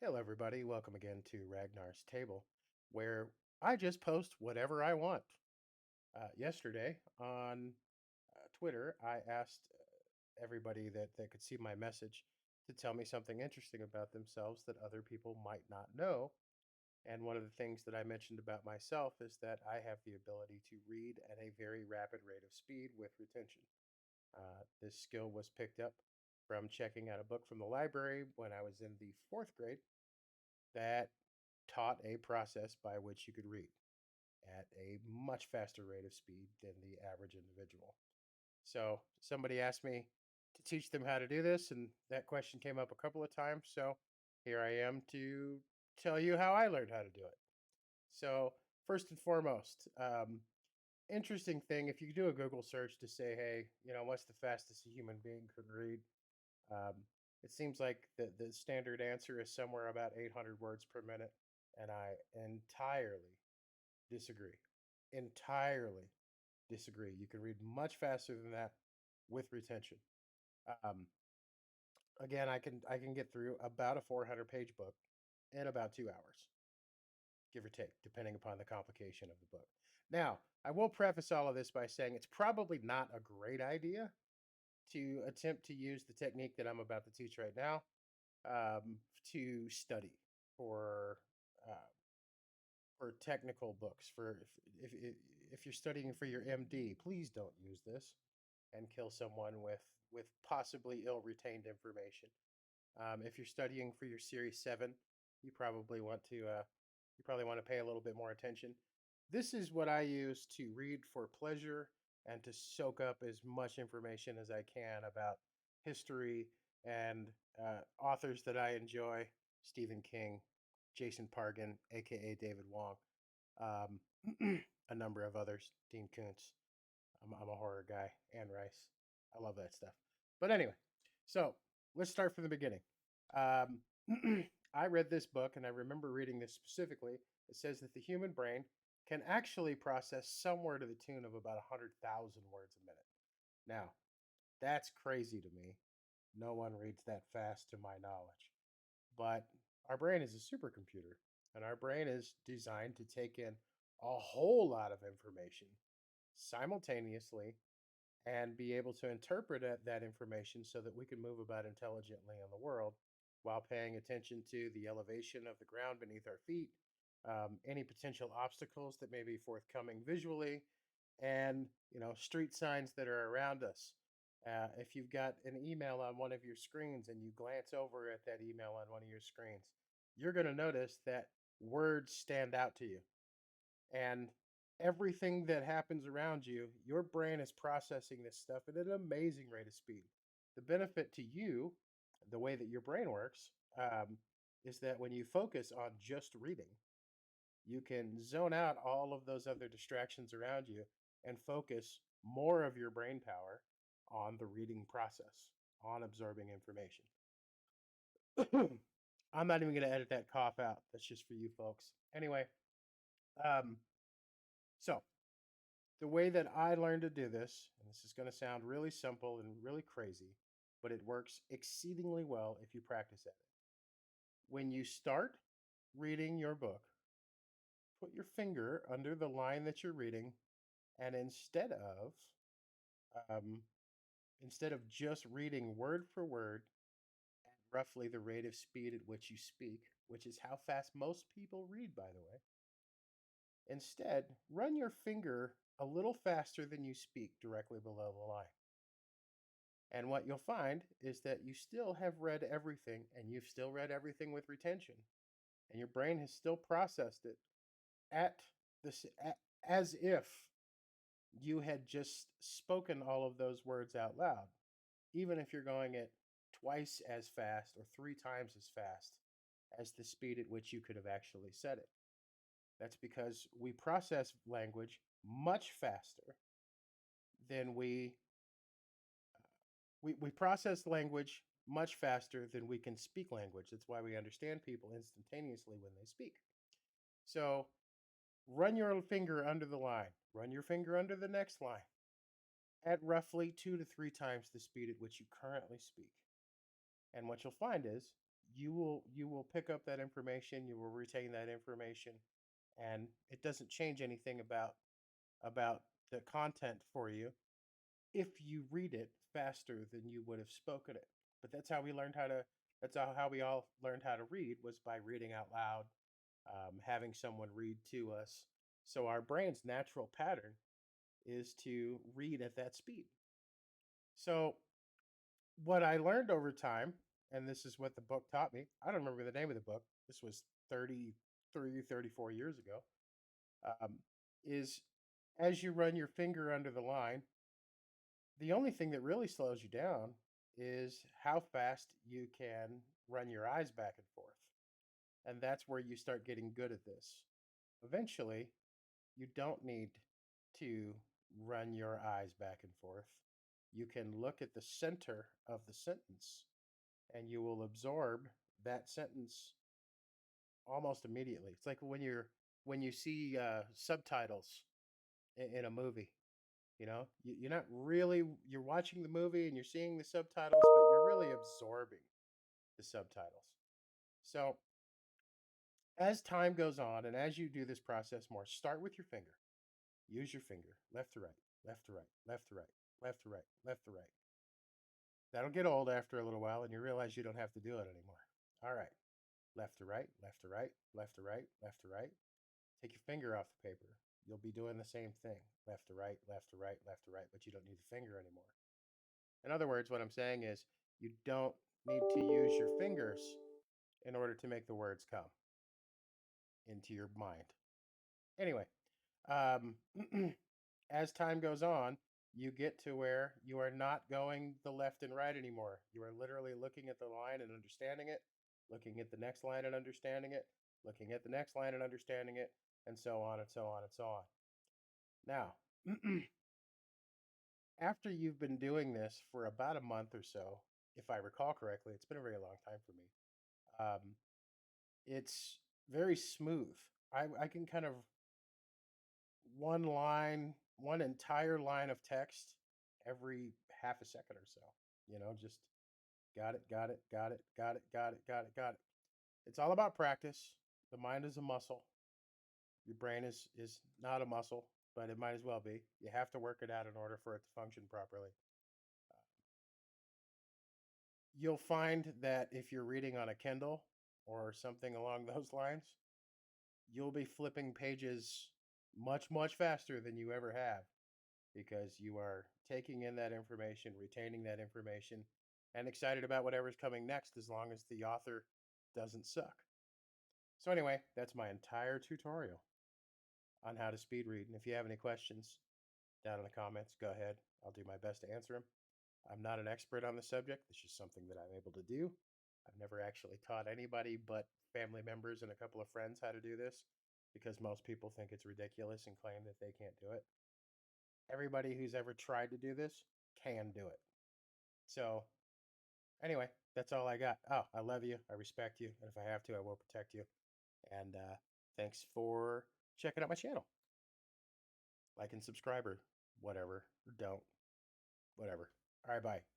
Hello, everybody. Welcome again to Ragnar's Table, where I just post whatever I want. Yesterday on Twitter, I asked everybody that could see my message to tell me something interesting about themselves that other people might not know. And one of the things that I mentioned about myself is that I have the ability to read at a very rapid rate of speed with retention. This skill was picked up from checking out a book from the library when I was in the fourth grade that taught a process by which you could read at a much faster rate of speed than the average individual. So somebody asked me to teach them how to do this, and that question came up a couple of times. So here I am to tell you how I learned how to do it. So, first and foremost, interesting thing if you do a Google search to say, hey, what's the fastest a human being could read? Um, it seems like the standard answer is somewhere about 800 words per minute, and I entirely disagree. Entirely disagree. You can read much faster than that with retention. Um, again, I can get through about a 400-page book in about 2 hours, give or take, depending upon the complication of the book. Now, I will preface all of this by saying it's probably not a great idea to attempt to use the technique that I'm about to teach right now to study for uh, for technical books. For if you're studying for your MD, please don't use this and kill someone with possibly ill retained information. If you're studying for your Series 7, you probably want to pay a little bit more attention. This is what I use to read for pleasure and to soak up as much information as I can about history and authors that I enjoy: Stephen King, Jason Pargin, aka David Wong, a number of others, Dean Koontz. I'm a horror guy, Anne Rice. I love that stuff. But anyway, so let's start from the beginning. Um, I read this book and I remember reading this specifically. It says that the human brain can actually process somewhere to the tune of about 100,000 words a minute. Now, that's crazy to me. No one reads that fast to my knowledge. But our brain is a supercomputer, and our brain is designed to take in a whole lot of information simultaneously and be able to interpret that information so that we can move about intelligently in the world while paying attention to the elevation of the ground beneath our feet, any potential obstacles that may be forthcoming visually, and street signs that are around us. If you've got an email on one of your screens and you glance over at that email on one of your screens, you're going to notice that words stand out to you. And everything that happens around you, your brain is processing this stuff at an amazing rate of speed. The benefit to you, the way that your brain works, is that when you focus on just reading, you can zone out all of those other distractions around you and focus more of your brain power on the reading process, on absorbing information. I'm not even going to edit that cough out. That's just for you folks. Anyway, um, so the way that I learned to do this, and this is going to sound really simple and really crazy, but it works exceedingly well if you practice at it. When you start reading your book, put your finger under the line that you're reading, and um, instead of just reading word for word at roughly the rate of speed at which you speak, which is how fast most people read, by the way, instead run your finger a little faster than you speak directly below the line. And what you'll find is that you still have read everything and you've still read everything with retention. And your brain has still processed it at this as if you had just spoken all of those words out loud, even if you're going at twice as fast or three times as fast as the speed at which you could have actually said it. That's because we process language much faster than we process language much faster than we can speak language. That's why we understand people instantaneously when they speak. So run your finger under the line, run your finger under the next line at roughly 2 to 3 times the speed at which you currently speak. And what you'll find is you will pick up that information, you will retain that information, and it doesn't change anything about the content for you if you read it faster than you would have spoken it. But that's how we all learned how to read, was by reading out loud, having someone read to us. So our brain's natural pattern is to read at that speed. So what I learned over time, and this is what the book taught me. I don't remember the name of the book. This was 33, 34 years ago. Um, is as you run your finger under the line, the only thing that really slows you down is how fast you can run your eyes back and forth. And that's where you start getting good at this. Eventually, you don't need to run your eyes back and forth. You can look at the center of the sentence and you will absorb that sentence almost immediately. It's like when you see subtitles in a movie. You're not really you're watching the movie and you're seeing the subtitles, but you're really absorbing the subtitles. So as time goes on and as you do this process more, start with your finger. Use your finger, left to right, left to right, left to right, left to right, left to right. That'll get old after a little while and you realize you don't have to do it anymore. All right. Left to right, left to right, left to right, left to right. Take your finger off the paper. You'll be doing the same thing. Left to right, left to right, left to right, but you don't need the finger anymore. In other words, what I'm saying is you don't need to use your fingers in order to make the words come into your mind. Anyway, um, as time goes on, you get to where you are not going the left and right anymore. You are literally looking at the line and understanding it, looking at the next line and understanding it, looking at the next line and understanding it, and so on and so on and so on. Now, after you've been doing this for about a month or so, if I recall correctly, it's been a very long time for me. It's very smooth. I can kind of one entire line of text every half a second or so. Just got it, got it, got it, got it, got it, got it, got it. It's all about practice. The mind is a muscle. Your brain is not a muscle, but it might as well be. You have to work it out in order for it to function properly. You'll find that if you're reading on a Kindle or something along those lines, you'll be flipping pages much, much faster than you ever have because you are taking in that information, retaining that information, and excited about whatever's coming next as long as the author doesn't suck. So, anyway, that's my entire tutorial on how to speed read. And if you have any questions down in the comments, go ahead. I'll do my best to answer them. I'm not an expert on the subject. It's just something that I'm able to do. I've never actually taught anybody but family members and a couple of friends how to do this because most people think it's ridiculous and claim that they can't do it. Everybody who's ever tried to do this can do it. So, anyway, that's all I got. Oh, I love you. I respect you. And if I have to, I will protect you. And thanks for checking out my channel. Like and subscribe or whatever. Or don't. Whatever. All right, bye.